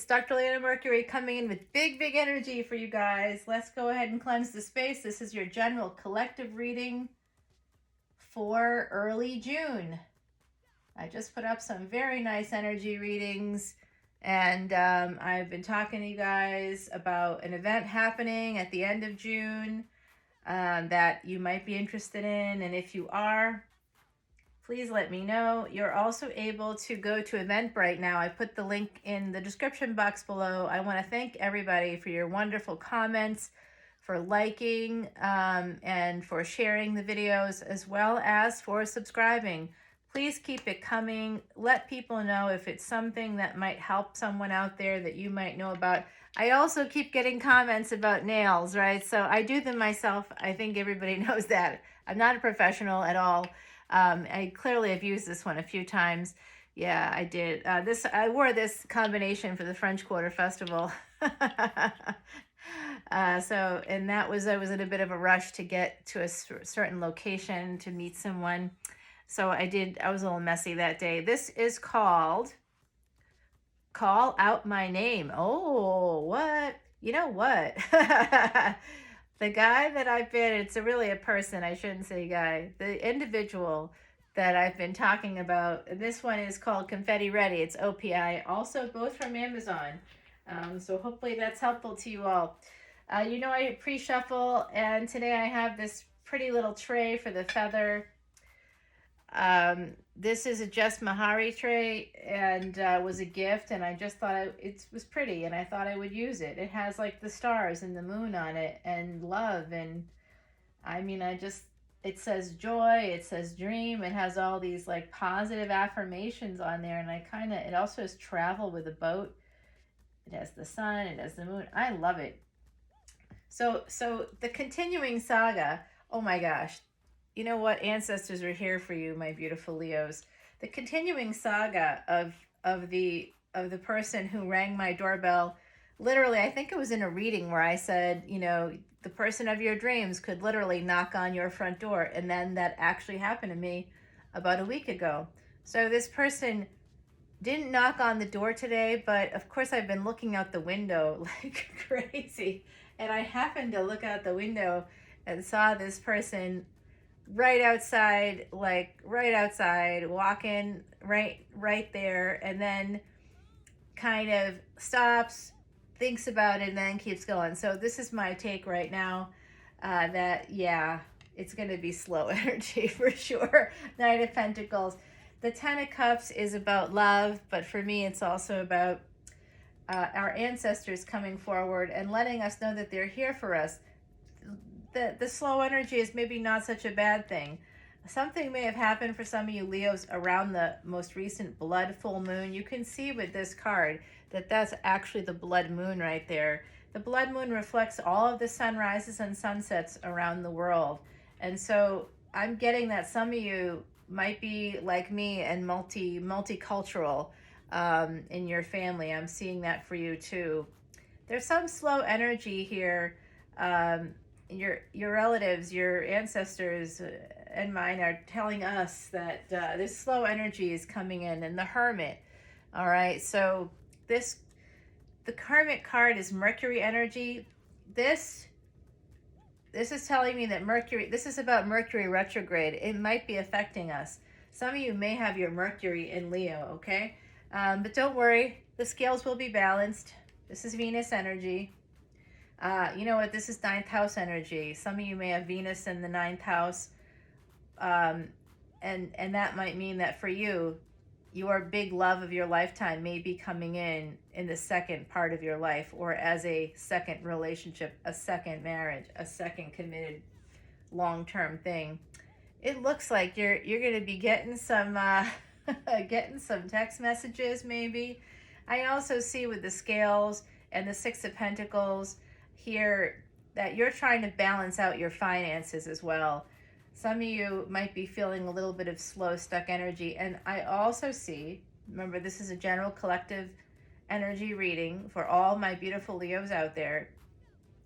Dr. Leona Mercury coming in with big energy for you guys. Let's go ahead and cleanse the space. This is your general collective reading for early June. I just put up some very nice energy readings, and I've been talking to you guys about an event happening at the end of June that you might be interested in, and if you are, please let me know. You're also able to go to Eventbrite now. I put the link in the description box below. I want to thank everybody for your wonderful comments, for liking, and for sharing the videos, as well as for subscribing. Please keep it coming. Let people know if it's something that might help someone out there that you might know about. I also keep getting comments about nails, right? So I do them myself. I think everybody knows that. I'm not a professional at all. I clearly have used this one a few times. Yeah, I did. I wore this combination for the French Quarter Festival. And I was in a bit of a rush to get to a certain location to meet someone. So I was a little messy that day. This is called Call Out My Name. Oh, what? You know what? The guy that it's really a person, I shouldn't say guy, the individual that I've been talking about, this one is called Confetti Ready. It's OPI, also both from Amazon. So hopefully that's helpful to you all. I pre-shuffle, and today I have this pretty little tray for the feather. This is a Jess Mahari tray, and was a gift, and I just thought it was pretty, and I thought I would use it. It has like the stars and the moon on it, and love, and it says joy, it says dream, it has all these like positive affirmations on there, and it also has travel with a boat. It has the sun, it has the moon. I love it. So the continuing saga, oh my gosh, you know what? Ancestors are here for you, my beautiful Leos. The continuing saga of the person who rang my doorbell. Literally, I think it was in a reading where I said, the person of your dreams could literally knock on your front door. And then that actually happened to me about a week ago. So this person didn't knock on the door today, but of course I've been looking out the window like crazy. And I happened to look out the window and saw this person right outside, walking right there, and then kind of stops, thinks about it, and then keeps going. So this is my take right now, that it's going to be slow energy for sure. Knight of Pentacles. The Ten of Cups is about love, but for me it's also about our ancestors coming forward and letting us know that they're here for us. The slow energy is maybe not such a bad thing. Something may have happened for some of you Leos around the most recent blood full moon. You can see with this card that that's actually the blood moon right there. The blood moon reflects all of the sunrises and sunsets around the world. And so I'm getting that some of you might be like me and multicultural in your family. I'm seeing that for you too. There's some slow energy here. Your relatives, your ancestors, and mine are telling us that this slow energy is coming in, and the Hermit. All right, so the Hermit card is Mercury energy. This is telling me that this is about Mercury retrograde. It might be affecting us. Some of you may have your Mercury in Leo, okay? But don't worry, the scales will be balanced. This is Venus energy. You know what? This is 9th house energy. Some of you may have Venus in the 9th house. And that might mean that for you, your big love of your lifetime may be coming in the second part of your life, or as a second relationship, a second marriage, a second committed long-term thing. It looks like you're going to be getting some getting some text messages maybe. I also see with the scales and the Six of Pentacles here that you're trying to balance out your finances as well. Some of you might be feeling a little bit of slow, stuck energy. And I also see, remember, this is a general collective energy reading for all my beautiful Leos out there.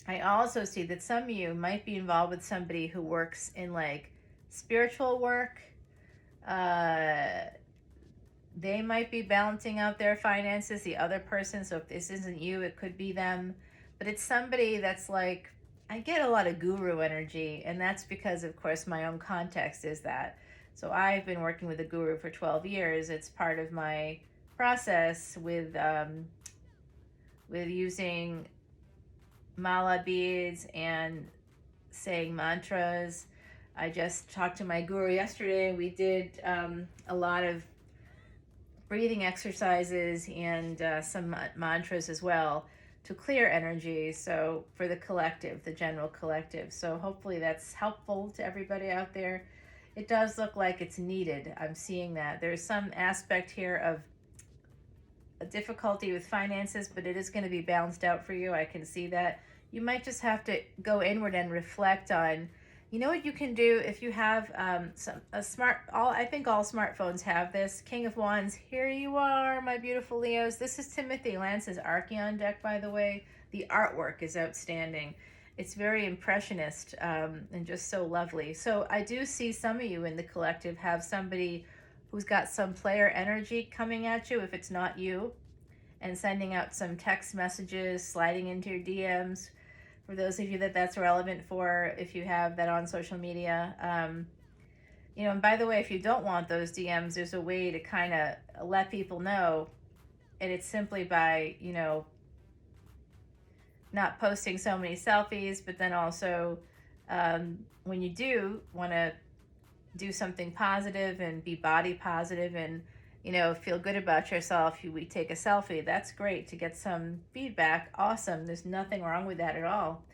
I also see that some of you might be involved with somebody who works in like spiritual work, they might be balancing out their finances, the other person. So if this isn't you, it could be them. But it's somebody that's like, I get a lot of guru energy, and that's because, of course, my own context is that. So I've been working with a guru for 12 years. It's part of my process with using mala beads and saying mantras. I just talked to my guru yesterday. We did a lot of breathing exercises and some mantras as well to clear energy. So for the collective, the general collective. So hopefully that's helpful to everybody out there. It does look like it's needed. I'm seeing that. There's some aspect here of a difficulty with finances, but it is going to be balanced out for you. I can see that. You might just have to go inward and reflect on, you know what you can do if you have I think all smartphones have this. King of Wands, here you are, my beautiful Leos. This is Timothy Lance's Archeon deck, by the way. The artwork is outstanding. It's very impressionist and just so lovely. So I do see some of you in the collective have somebody who's got some player energy coming at you if it's not you, and sending out some text messages, sliding into your DMs. For those of you that that's relevant for, if you have that on social media. And by the way, if you don't want those DMs, there's a way to kind of let people know, and it's simply by, not posting so many selfies, but then also when you do want to do something positive and be body positive and feel good about yourself, we take a selfie. That's great to get some feedback. Awesome. There's nothing wrong with that at all.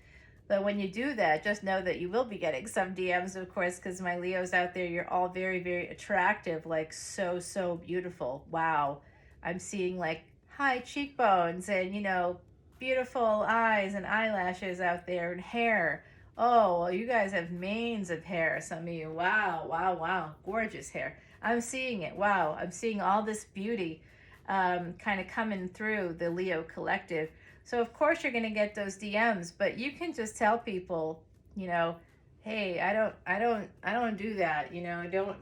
But when you do that, just know that you will be getting some DMs, of course, because my Leos out there, you're all very, very attractive, like so beautiful. Wow. I'm seeing like high cheekbones and beautiful eyes and eyelashes out there, and hair. Oh, well, you guys have manes of hair, some of you. Wow. Gorgeous hair. I'm seeing it. Wow. I'm seeing all this beauty kind of coming through the Leo collective. So of course you're going to get those DMs, but you can just tell people, hey, I don't do that.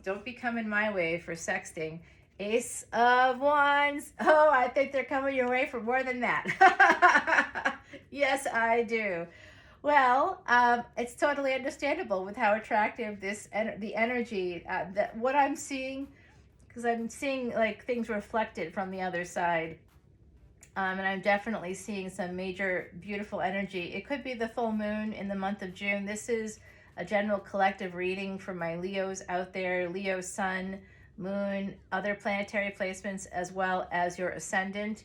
Don't be coming my way for sexting. Ace of Wands. Oh, I think they're coming your way for more than that. Yes, I do. Well, it's totally understandable with how attractive the energy, that what I'm seeing, because I'm seeing like things reflected from the other side. And I'm definitely seeing some major beautiful energy. It could be the full moon in the month of June. This is a general collective reading for my Leos out there. Leo sun, moon, other planetary placements, as well as your ascendant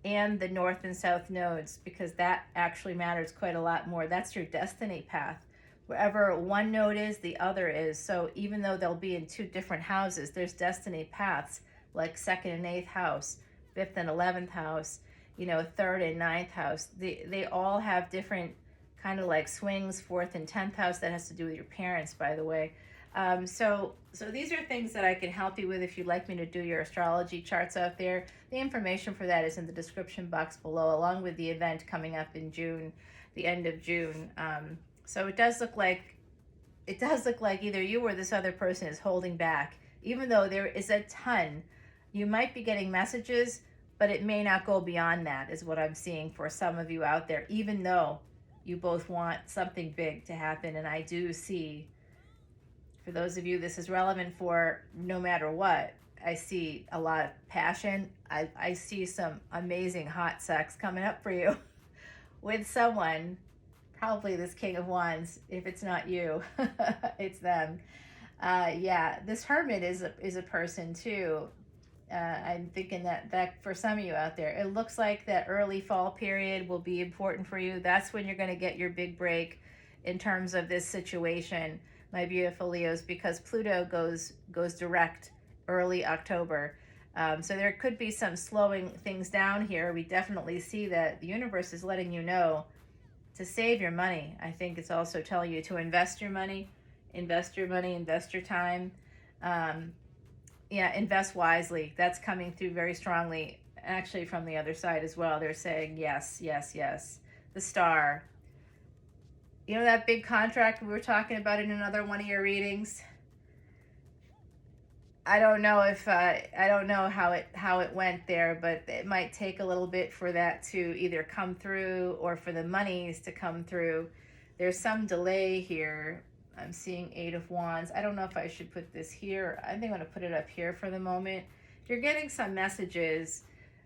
and the north and south nodes, because that actually matters quite a lot more. That's your destiny path. Wherever one node is, the other is. So even though they'll be in two different houses, there's destiny paths like 2nd and 8th house, 5th and 11th house, 3rd and 9th house. They all have different kind of like swings. 4th and 10th house, that has to do with your parents, by the way. So these are things that I can help you with if you'd like me to do your astrology charts out there. The information for that is in the description box below, along with the event coming up in June, the end of June. So it does look like either you or this other person is holding back, even though there is a ton. You might be getting messages, but it may not go beyond that, is what I'm seeing for some of you out there, even though you both want something big to happen. And I do see, for those of you this is relevant for, no matter what, I see a lot of passion. I see some amazing hot sex coming up for you with someone, probably this King of Wands. If it's not you, it's them. This Hermit is a person too. I'm thinking that for some of you out there, it looks like that early fall period will be important for you. That's when you're going to get your big break in terms of this situation, my beautiful Leos, because Pluto goes direct early October. So there could be some slowing things down here. We definitely see that the universe is letting you know to save your money. I think it's also telling you to invest your money, invest your time. Invest wisely. That's coming through very strongly, actually, from the other side as well. They're saying yes. The Star. That big contract we were talking about in another one of your readings? I don't know if I don't know how it went there, but it might take a little bit for that to either come through or for the monies to come through. There's some delay here. I'm seeing Eight of Wands. I don't know if I should put this here. I think I'm going to put it up here for the moment. You're getting some messages.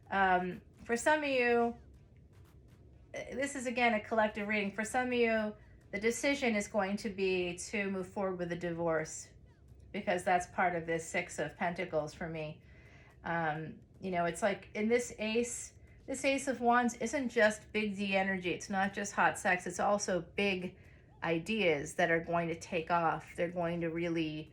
For some of you, this is again a collective reading. For some of you, the decision is going to be to move forward with a divorce, because that's part of this Six of Pentacles for me. You know, it's like in this Ace of Wands isn't just big D energy. It's not just hot sex. It's also big ideas that are going to take off. They're going to really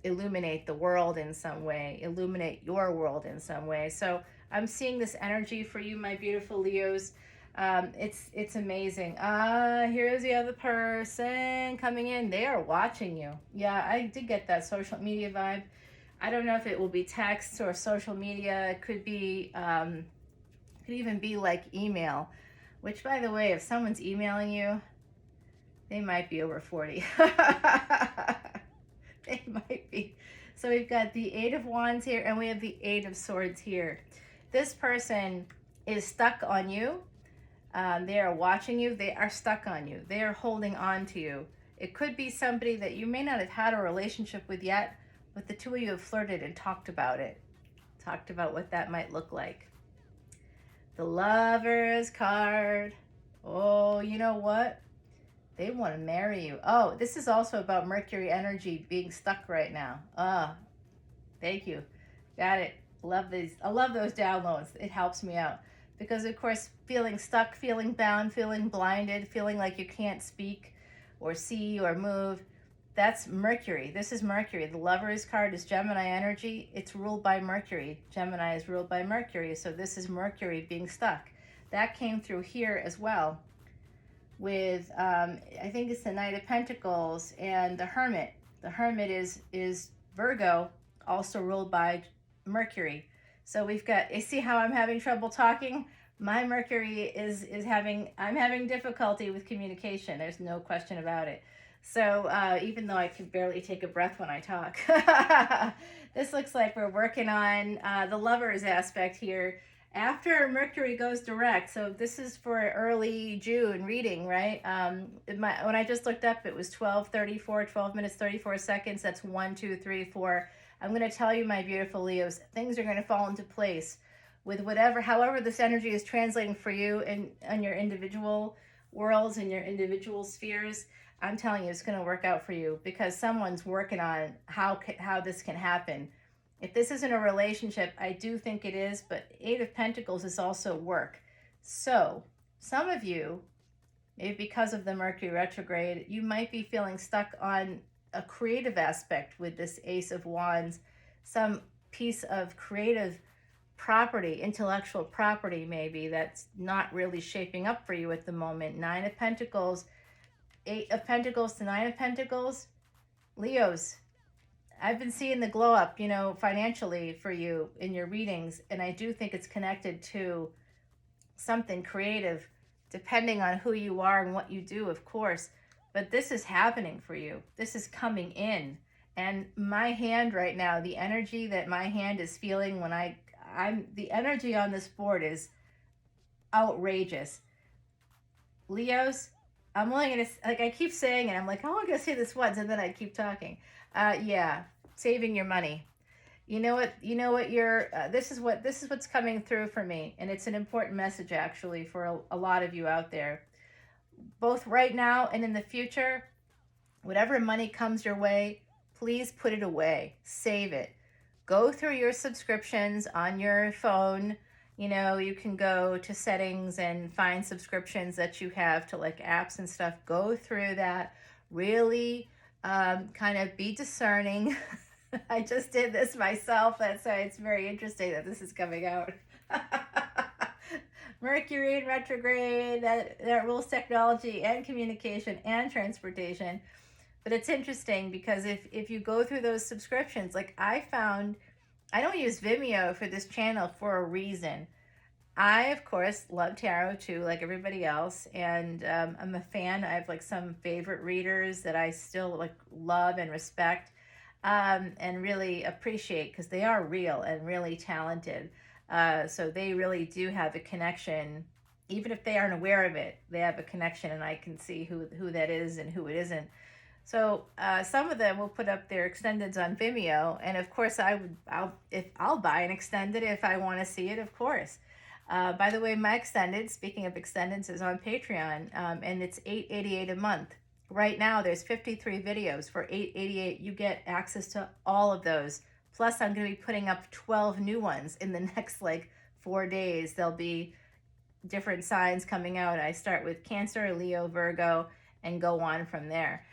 illuminate the world in some way, illuminate your world in some way. So I'm seeing this energy for you, my beautiful Leos. It's amazing. Here's the other person coming in. They are watching you. Yeah, I did get that social media vibe. I don't know if it will be text or social media. It could be, could even be like email, which, by the way, if someone's emailing you, they might be over 40. They might be. So we've got the Eight of Wands here, and we have the Eight of Swords here. This person is stuck on you. They are watching you. They are stuck on you. They are holding on to you. It could be somebody that you may not have had a relationship with yet, but the two of you have flirted and talked about it. Talked about what that might look like. The Lovers card. Oh, you know what? They want to marry you. Oh, this is also about Mercury energy being stuck right now. Thank you. Got it. Love these. I love those downloads. It helps me out. Because, of course, feeling stuck, feeling bound, feeling blinded, feeling like you can't speak or see or move, that's Mercury. This is Mercury. The Lovers card is Gemini energy. It's ruled by Mercury. Gemini is ruled by Mercury. So this is Mercury being stuck. That came through here as well with, I think it's the Knight of Pentacles and the Hermit. The Hermit is Virgo, also ruled by Mercury. So we've got, you see how I'm having trouble talking? My Mercury is I'm having difficulty with communication. There's no question about it. So even though I can barely take a breath when I talk, this looks like we're working on the Lovers aspect here after Mercury goes direct. So this is for early June reading, right? When I just looked up, it was 12:34, 12 minutes, 34 seconds. That's 1, 2, 3, 4. I'm going to tell you, my beautiful Leos, things are going to fall into place with however this energy is translating for you in your individual worlds and your individual spheres. I'm telling you, it's going to work out for you because someone's working on how this can happen. If this isn't a relationship, I do think it is, but Eight of Pentacles is also work. So some of you, maybe because of the Mercury retrograde, you might be feeling stuck on a creative aspect with this Ace of Wands, some piece of creative property, intellectual property maybe, that's not really shaping up for you at the moment. Nine of Pentacles, Eight of Pentacles to Nine of Pentacles. Leos, I've been seeing the glow up, you know, financially for you in your readings, and I do think it's connected to something creative, depending on who you are and what you do, of course. But this is happening for you. This is coming in. And my hand right now, the energy that my hand is feeling when the energy on this board is outrageous. Leos, I'm only going to, like I keep saying it, I'm like, oh, I'm going to say this once, and then I keep talking. Yeah, saving your money. You know what this is what's coming through for me. And it's an important message actually for a lot of you out there. Both right now and in the future, whatever money comes your way, please put it away. Save it. Go through your subscriptions on your phone. You know, you can go to settings and find subscriptions that you have to like apps and stuff. Go through that. Really kind of be discerning. I just did this myself. That's why it's very interesting that this is coming out. Mercury in retrograde, that rules technology and communication and transportation. But it's interesting because if you go through those subscriptions, like I found, I don't use Vimeo for this channel for a reason. I, of course, love tarot too, like everybody else. And I'm a fan. I have like some favorite readers that I still like love and respect. and really appreciate, because they are real and really talented. So they really do have a connection. Even if they aren't aware of it, they have a connection, and I can see who that is and who it isn't. So some of them will put up their extendeds on Vimeo, and of course I'll buy an extended if I want to see it, of course. By the way, my extended, speaking of extendeds, is on Patreon, and it's $8.88 a month. Right now, there's 53 videos for $8.88. You get access to all of those. Plus, I'm going to be putting up 12 new ones in the next like 4 days. There'll be different signs coming out. I start with Cancer, Leo, Virgo, and go on from there.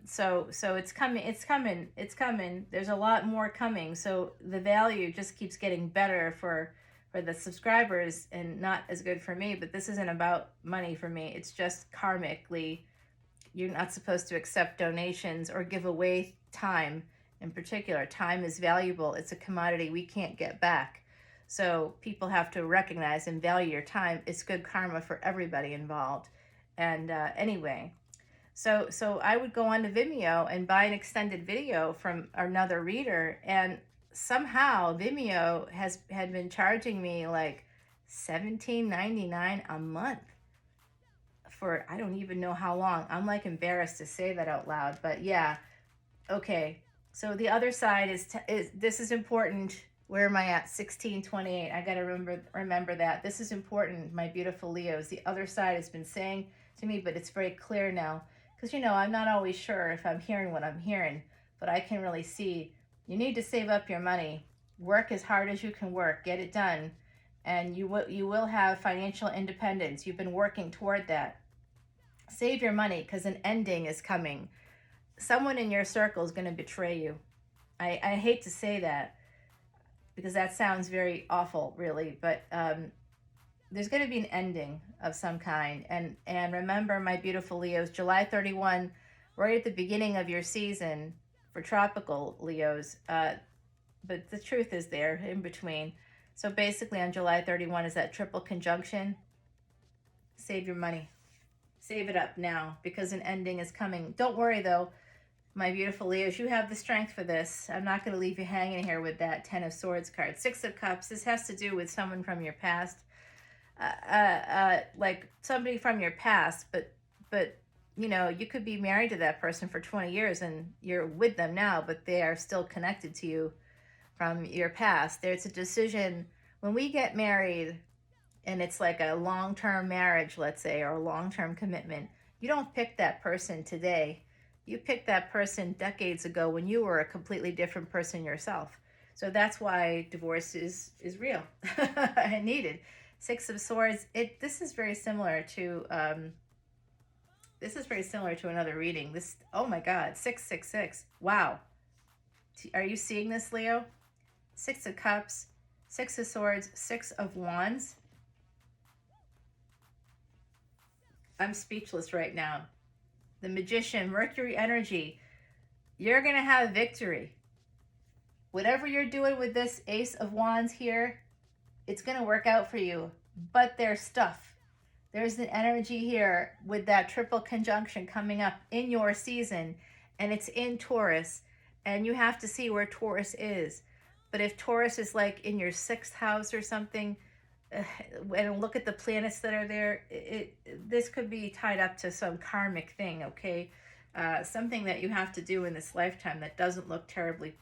So it's coming, it's coming, it's coming. There's a lot more coming. So the value just keeps getting better for the subscribers, and not as good for me. But this isn't about money for me. It's just karmically, you're not supposed to accept donations or give away time. In particular, time is valuable. It's a commodity we can't get back. So people have to recognize and value your time. It's good karma for everybody involved. And anyway, so I would go on to Vimeo and buy an extended video from another reader, and somehow Vimeo had been charging me like $17.99 a month for I don't even know how long. I'm like embarrassed to say that out loud, but yeah. Okay. So the other side is this is important. Where am I at? 1628. I got to remember that. This is important, my beautiful Leos. The other side has been saying to me, but it's very clear now. Because, I'm not always sure if I'm hearing what I'm hearing, but I can really see you need to save up your money. Work as hard as you can work. Get it done. And you will have financial independence. You've been working toward that. Save your money, because an ending is coming. Someone in your circle is going to betray you. I hate to say that, because that sounds very awful, really, but there's going to be an ending of some kind. And remember, my beautiful Leos, July 31, right at the beginning of your season for tropical Leos, but the truth is there in between. So basically on July 31 is that triple conjunction. Save your money. Save it up now, because an ending is coming. Don't worry, though, my beautiful Leos, you have the strength for this. I'm not going to leave you hanging here with that Ten of Swords card. Six of Cups, this has to do with someone from your past. Like somebody from your past, but you could be married to that person for 20 years and you're with them now, but they are still connected to you from your past. There's a decision when we get married, and it's like a long-term marriage, let's say, or a long-term commitment. You don't pick that person today. You picked that person decades ago when you were a completely different person yourself. So that's why divorce is real and needed. Six of Swords. This is very similar to another reading. This, oh my God, 666. Wow. Are you seeing this, Leo? Six of Cups, Six of Swords, Six of Wands. I'm speechless right now. The Magician, Mercury energy. You're going to have victory. Whatever you're doing with this Ace of Wands here, it's going to work out for you. But there's stuff. There's an energy here with that triple conjunction coming up in your season, and it's in Taurus, and you have to see where Taurus is. But if Taurus is like in your 6th house or something, and look at the planets that are there, this could be tied up to some karmic thing, okay? Something that you have to do in this lifetime that doesn't look terribly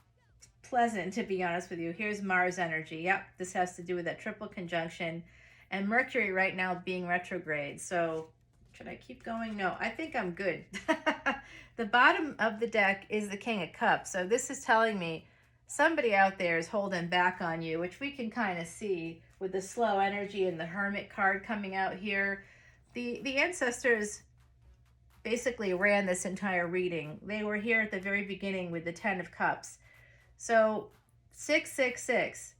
pleasant, to be honest with you. Here's Mars energy. Yep, this has to do with that triple conjunction. And Mercury right now being retrograde. So should I keep going? No, I think I'm good. The bottom of the deck is the King of Cups. So this is telling me somebody out there is holding back on you, which we can kind of see with the slow energy and the Hermit card coming out here. The ancestors basically ran this entire reading. They were here at the very beginning with the 10 of Cups. So 666.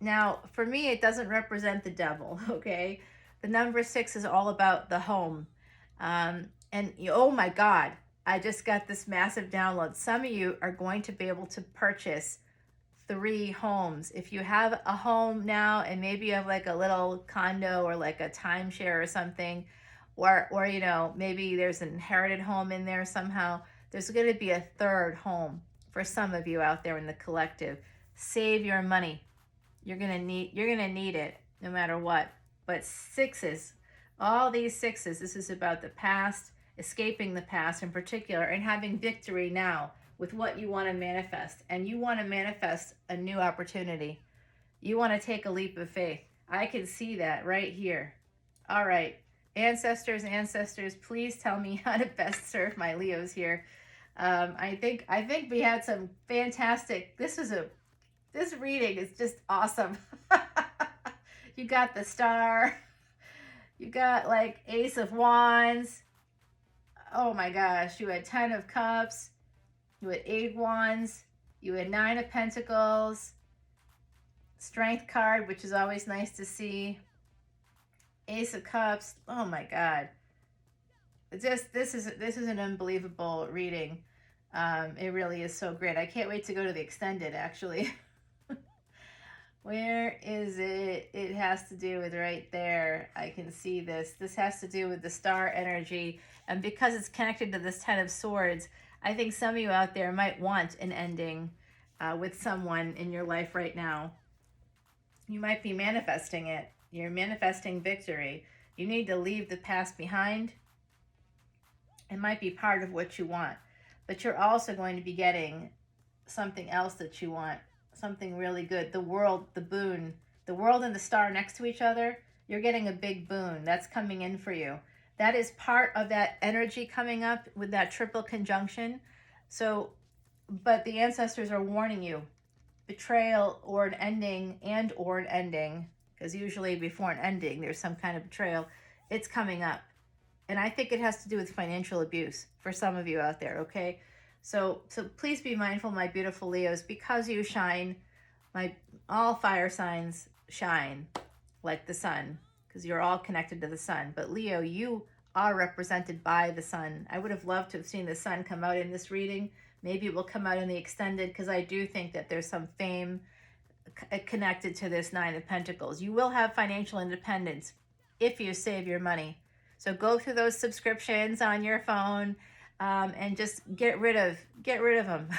Now, for me, it doesn't represent the devil, okay? The number 6 is all about the home. And oh my God, I just got this massive download. Some of you are going to be able to purchase 3 homes. If you have a home now and maybe you have like a little condo or like a timeshare or something, or maybe there's an inherited home in there somehow, there's going to be a 3rd home for some of you out there in the collective. Save your money. You're gonna need it no matter what. But sixes, all these sixes, this is about the past, escaping the past in particular, and having victory now with what you want to manifest. And you want to manifest a new opportunity. You want to take a leap of faith. I can see that right here. All right, ancestors, please tell me how to best serve my Leos here. I think we had some fantastic. This reading is just awesome. You got the star. You got like Ace of Wands. Oh my gosh, you had 10 of Cups. You had 8 Wands. You had 9 of Pentacles. Strength card, which is always nice to see. Ace of Cups. Oh my God. This is an unbelievable reading. It really is so great. I can't wait to go to the extended, actually. Where is it? It has to do with right there. I can see this. This has to do with the star energy. And because it's connected to this 10 of Swords, I think some of you out there might want an ending with someone in your life right now. You might be manifesting it. You're manifesting victory. You need to leave the past behind. It might be part of what you want. But you're also going to be getting something else that you want. Something really good. The world, the boon. The world and the star next to each other. You're getting a big boon. That's coming in for you. That is part of that energy coming up with that triple conjunction. So, but the ancestors are warning you. Betrayal or an ending because usually before an ending there's some kind of betrayal. It's coming up, and I think it has to do with financial abuse for some of you out there. Okay, so please be mindful, my beautiful Leos, because you shine. All fire signs shine like the sun, because you're all connected to the sun. But Leo, you are represented by the sun. I would have loved to have seen the sun come out in this reading. Maybe it will come out in the extended, because I do think that there's some fame connected to this 9 of Pentacles. You will have financial independence if you save your money. So go through those subscriptions on your phone and just get rid of them.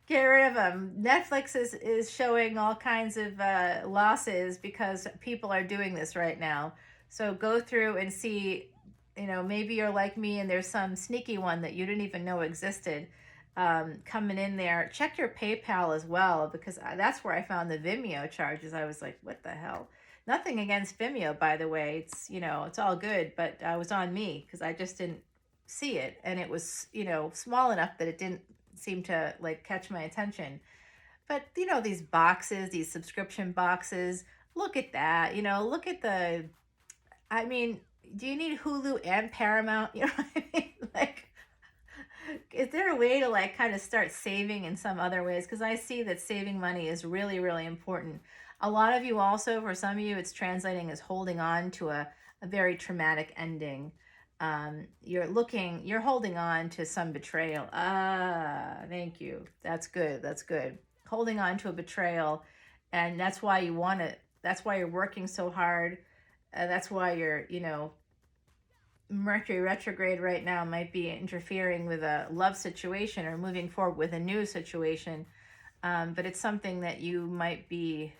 Get rid of them. Netflix is showing all kinds of losses because people are doing this right now. So go through and see. Maybe you're like me and there's some sneaky one that you didn't even know existed coming in there. Check your PayPal as well, because that's where I found the Vimeo charges. I was like, what the hell? Nothing against Vimeo, by the way. It's, it's all good, but I was on me because I just didn't see it. And it was, small enough that it didn't seem to like catch my attention. But, these boxes, these subscription boxes, look at that, look at do you need Hulu and Paramount? You know what I mean? Like, is there a way to like kind of start saving in some other ways? Because I see that saving money is really, really important. A lot of you also, for some of you, it's translating as holding on to a very traumatic ending. You're holding on to some betrayal. Thank you. That's good. That's good. Holding on to a betrayal. And that's why you want it. That's why you're working so hard. That's why you're, Mercury retrograde right now might be interfering with a love situation or moving forward with a new situation. But it's something that you might be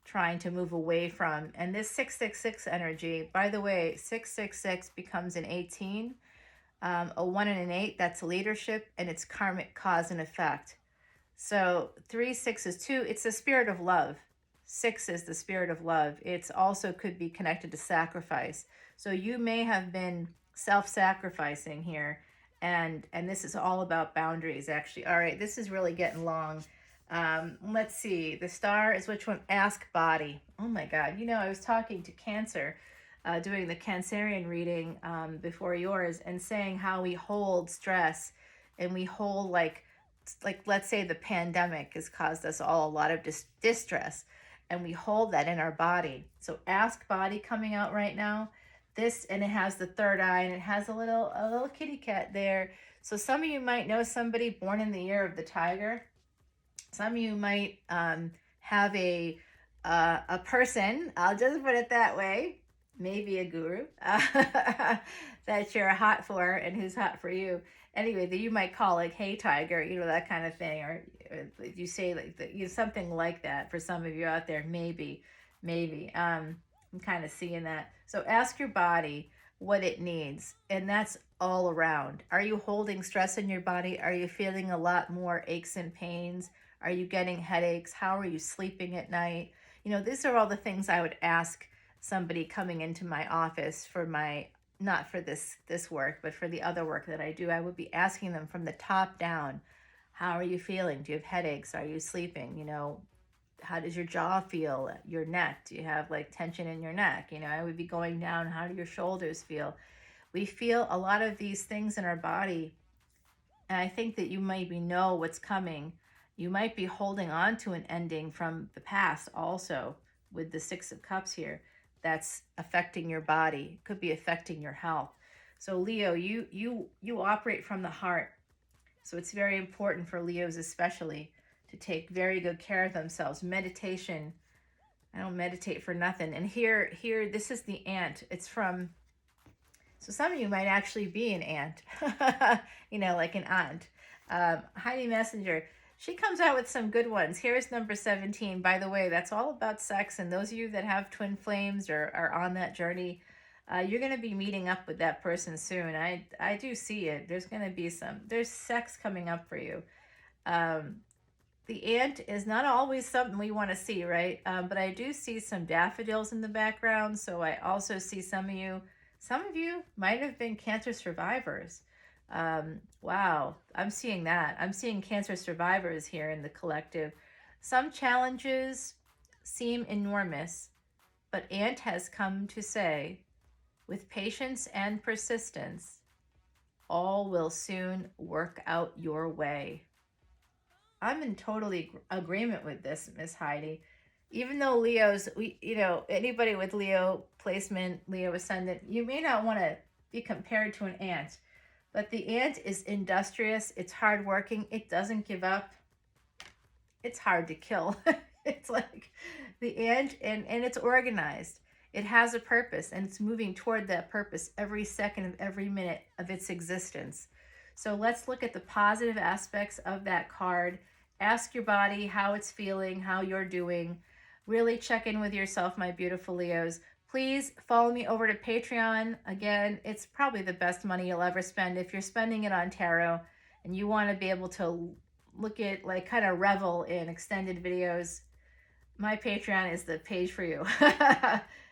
trying to move away from. And this 666 energy, by the way, 666 becomes an 18, a 1 and an 8, that's leadership, and it's karmic cause and effect. So 3, 6 is 2, it's the spirit of love. 6 is the spirit of love. It's also could be connected to sacrifice. So you may have been self-sacrificing here, and this is all about boundaries, actually. All right, this is really getting long. Let's see. The star is which one? Ask body. Oh my God. I was talking to Cancer, doing the Cancerian reading before yours, and saying how we hold stress, and we hold like let's say the pandemic has caused us all a lot of distress. And we hold that in our body. So ask body coming out right now. This, and it has the third eye, and it has a little kitty cat there. So some of you might know somebody born in the year of the tiger. Some of you might have a person, I'll just put it that way, maybe a guru that you're hot for and who's hot for you. Anyway, that you might call like, "Hey, tiger," that kind of thing, or you say like something like that for some of you out there. Maybe. I'm kind of seeing that. So ask your body what it needs, and that's all around. Are you holding stress in your body? Are you feeling a lot more aches and pains? Are you getting headaches? How are you sleeping at night? These are all the things I would ask somebody coming into my office for my, not for this work, but for the other work that I do. I would be asking them from the top down, how are you feeling? Do you have headaches? Are you sleeping? How does your jaw feel? Your neck? Do you have like tension in your neck? I would be going down, how do your shoulders feel? We feel a lot of these things in our body, and I think that you maybe know what's coming. You might be holding on to an ending from the past also, with the Six of Cups here, that's affecting your body, could be affecting your health. So Leo, you operate from the heart. So it's very important for Leos especially to take very good care of themselves. Meditation, I don't meditate for nothing. And here this is the ant. It's from, so some of you might actually be an ant, like an aunt. Heidi Messenger, she comes out with some good ones. Here's number 17. By the way, that's all about sex. And those of you that have twin flames or are on that journey, you're going to be meeting up with that person soon. I do see it. There's going to be there's sex coming up for you. The ant is not always something we want to see, right? But I do see some daffodils in the background. So I also see some of you might have been cancer survivors. Wow, I'm seeing that. I'm seeing cancer survivors here in the collective. Some challenges seem enormous, but Ant has come to say, with patience and persistence, all will soon work out your way. I'm in totally agreement with this, Miss Heidi. Even though Leo's, anybody with Leo placement, Leo ascendant, you may not want to be compared to an ant, but the ant is industrious. It's hardworking. It doesn't give up. It's hard to kill. It's like the ant, and it's organized. It has a purpose, and it's moving toward that purpose every second of every minute of its existence. So let's look at the positive aspects of that card. Ask your body how it's feeling, how you're doing. Really check in with yourself, my beautiful Leos. Please follow me over to Patreon. Again, it's probably the best money you'll ever spend if you're spending it on tarot and you want to be able to look at, like, kind of revel in extended videos. My Patreon is the page for you.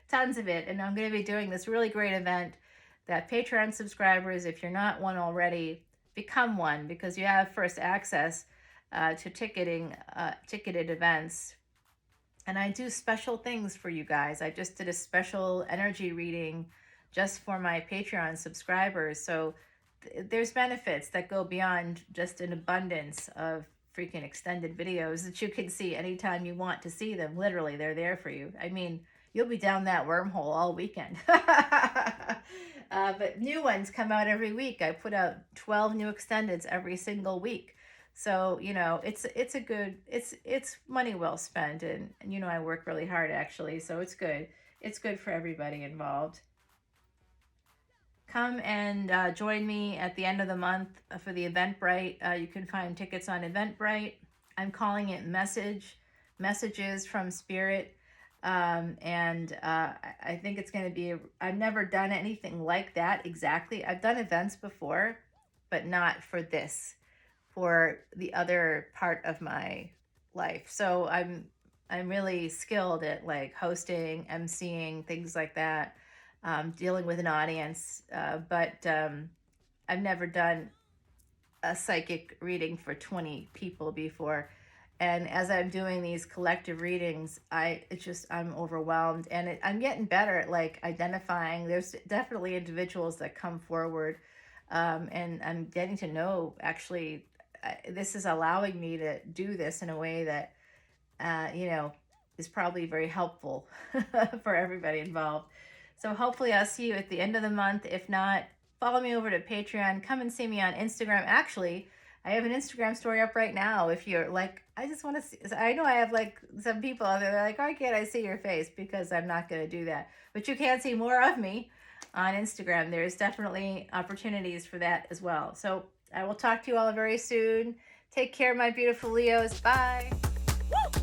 Tons of it. And I'm going to be doing this really great event that Patreon subscribers, if you're not one already, become one, because you have first access to ticketed events. And I do special things for you guys. I just did a special energy reading just for my Patreon subscribers. So there's benefits that go beyond just an abundance of freaking extended videos that you can see anytime you want to see them. Literally, they're there for you. I mean, you'll be down that wormhole all weekend. But new ones come out every week. I put out 12 new extendeds every single week. So, it's money well spent, and I work really hard actually, so it's good. It's good for everybody involved. Come and join me at the end of the month for the Eventbrite. You can find tickets on Eventbrite. I'm calling it Messages from Spirit. And I think it's going to be, I've never done anything like that exactly. I've done events before, but not for this, for the other part of my life. So I'm really skilled at like hosting, emceeing, things like that, dealing with an audience. But I've never done a psychic reading for 20 people before. And as I'm doing these collective readings, I'm overwhelmed, and I'm getting better at like identifying. There's definitely individuals that come forward, and I'm getting to know, actually, this is allowing me to do this in a way that, is probably very helpful for everybody involved. So hopefully I'll see you at the end of the month. If not, follow me over to Patreon. Come and see me on Instagram. Actually, I have an Instagram story up right now. If you're like, I just want to see, I know I have like some people out there, they're like, why can't I see your face? Because I'm not going to do that. But you can see more of me on Instagram. There's definitely opportunities for that as well. So I will talk to you all very soon. Take care, my beautiful Leos. Bye. Woo!